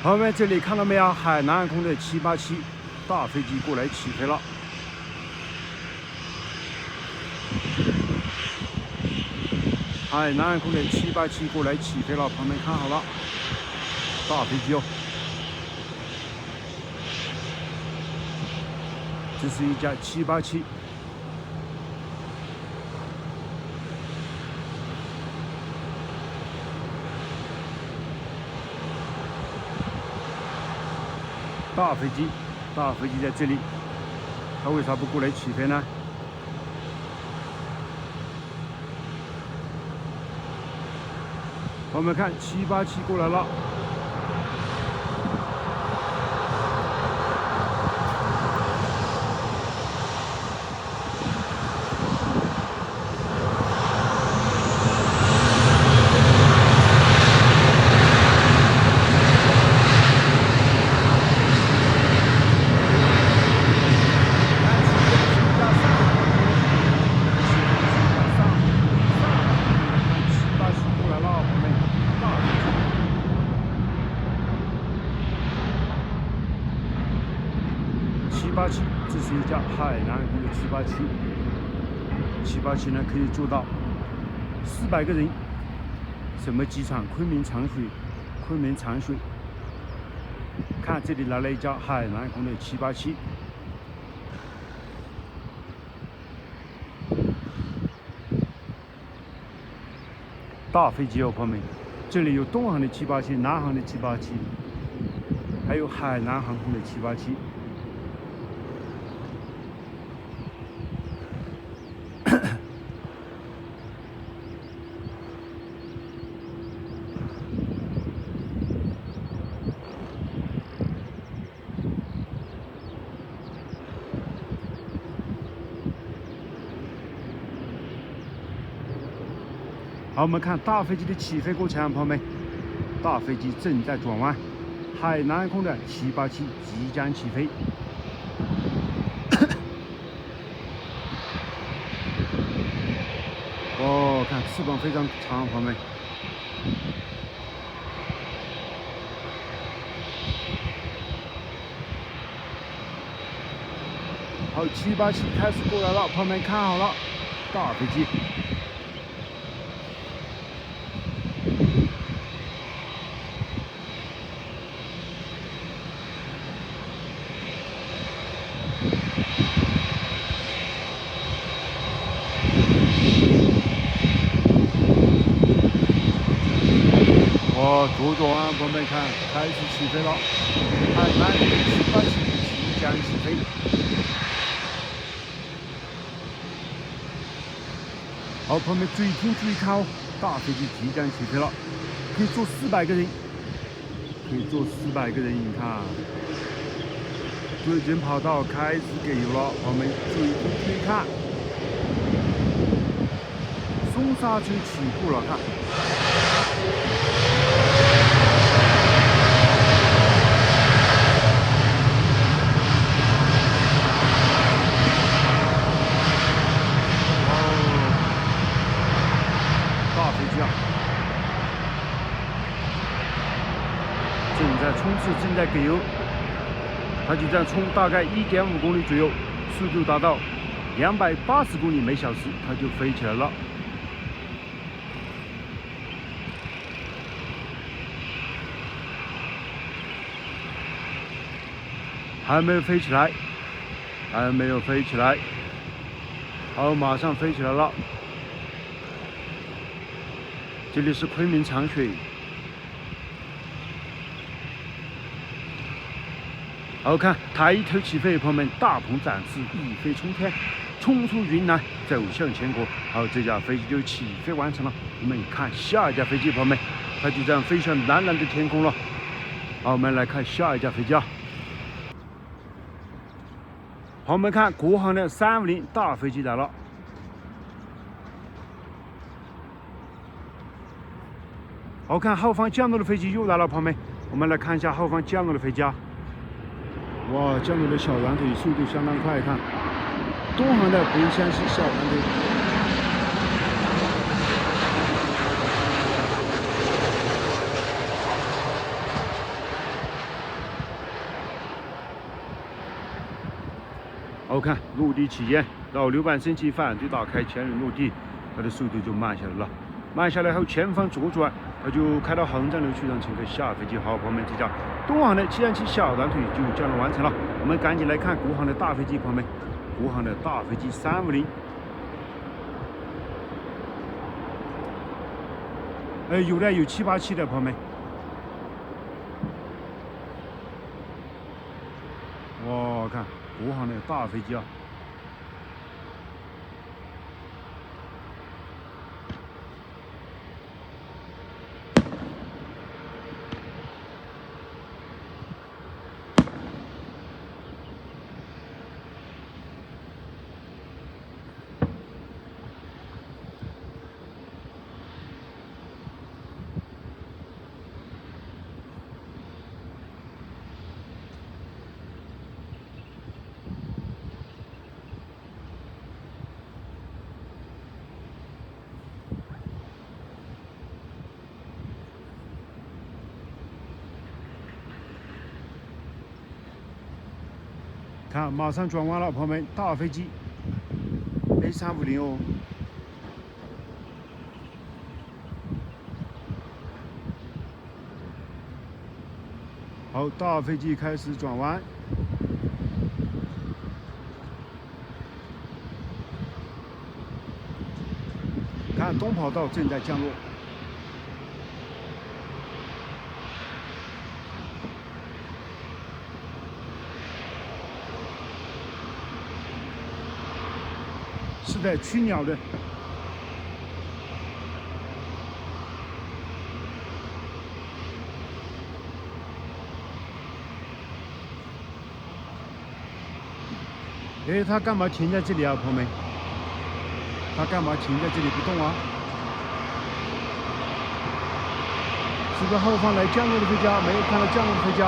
朋友们，这里看到没有？海南航空的787大飞机过来起飞了。海南航空的787过来起飞了，朋友们看好了，大飞机哦。这是一架787。大飞机在这里，它为啥不过来起飞呢？我们看787过来了。787，这是一架海南航空的787。787呢可以坐到400个人。什么机场？昆明长水。看这里来了一架海南航空的787。大飞机哦，朋友们，这里有东航的787、南航的787，还有海南航空的787。好，我们看大飞机的起飞过程，朋友们，大飞机正在转弯，海南航空的787即将起飞。哦，看翅膀非常长，朋友们。好，787开始过来了，朋友们看好了，大飞机。左转弯，朋友们看，开始起飞了，海南航空787即将起飞。好，朋友们注意听，注意看哦，大飞机即将起飞了，可以坐400个人，你看，对准跑道开始给油了，朋友们注意听，注意看，松刹车起步了，看。正在冲刺，正在给油，它就这样冲，大概1.5公里左右，速度达到280公里每小时，它就飞起来了。还没有飞起来，好，马上飞起来了。这里是昆明长水。好看，抬头起飞，朋友们，大鹏展翅，一飞冲天，冲出云南，走向全国。好，这架飞机就起飞完成了。我们看下一架飞机，朋友们，它就这样飞向蓝蓝的天空了。好，我们来看下一架飞机啊。好，我们看国航的350大飞机来了。好看，后方降落的飞机又来了，朋友们，我们来看一下后方降落的飞机啊。哇，降落的小软腿速度相当快，看，东航的回旋式小软腿。好看，落地起烟，然后6板升起，反对打开，前轮落地，它的速度就慢下来了。慢下来后，前方左转，它就开到航站楼去让乘客下飞机。好，朋友们，这架东航的737小短腿就降落完成了。我们赶紧来看国航的大飞机，朋友们，国航的大飞机350。有的有787的，朋友们。哇，看国航的大飞机啊！看，马上转弯了，朋友们，大飞机 A350哦。好，大飞机开始转弯。看，东跑道正在降落。是的，驱鸟的。他干嘛停在这里啊，朋友们？他干嘛停在这里不动啊？是不是后方来降落的飞机？没有看到降落的飞机。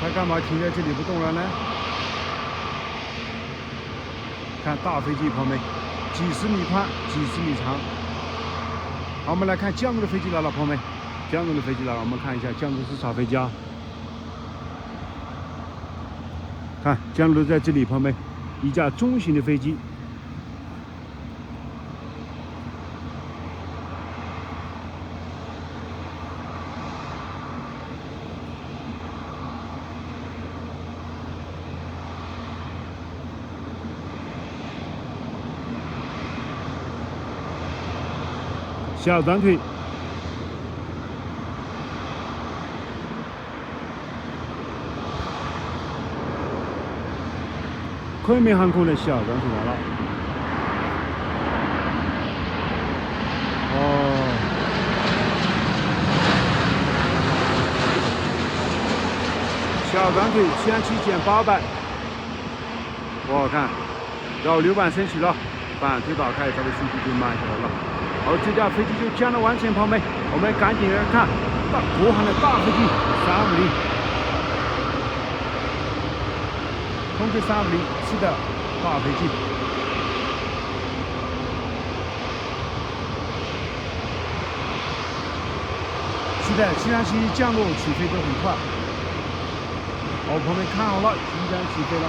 他干嘛停在这里不动了呢？看大飞机，朋友们，几十米宽，几十米长。好，我们来看降落的飞机来了，朋友们，降落的飞机来了，我们看一下降落是啥飞机啊？看，降落在这里，朋友们，一架中型的飞机。小短腿，昆明航空的小短腿来了。小短腿737减800，我看，然后6板升起了，反腿打开，它的速度就慢下来了。好，这架飞机就降落完成，朋友们，我们赶紧来看国航的大飞机350，空客350，是的，大飞机。是的，737降落起飞都很快。好，朋友们看好了，即将起飞了。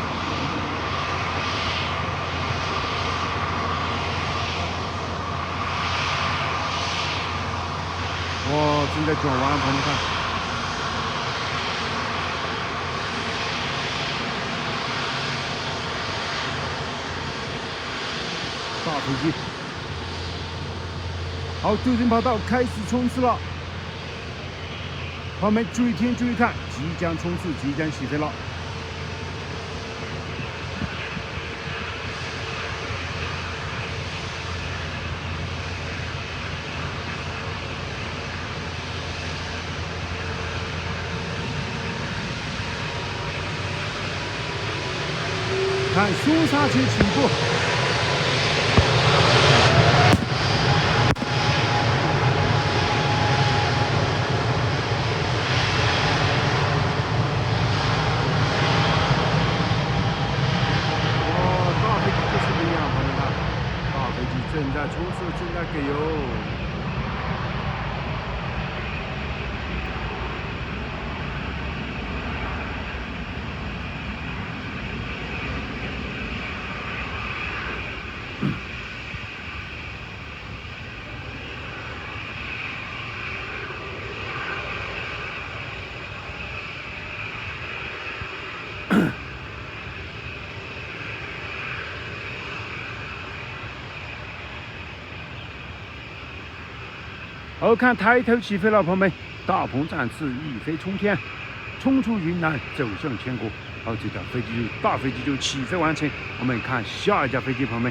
哇，正在转弯，朋友们看。大飞机。好，对准跑道开始冲刺了。朋友们注意听，注意看，即将冲刺，即将起飞了。看凶刹车起步。正在冲刺，正在给油。后看抬头起飞了，朋友们，大鹏展翅，一飞冲天，冲出云南，走向全国。好，这架飞机大飞机就起飞完成。我们看下一架飞机，朋友们。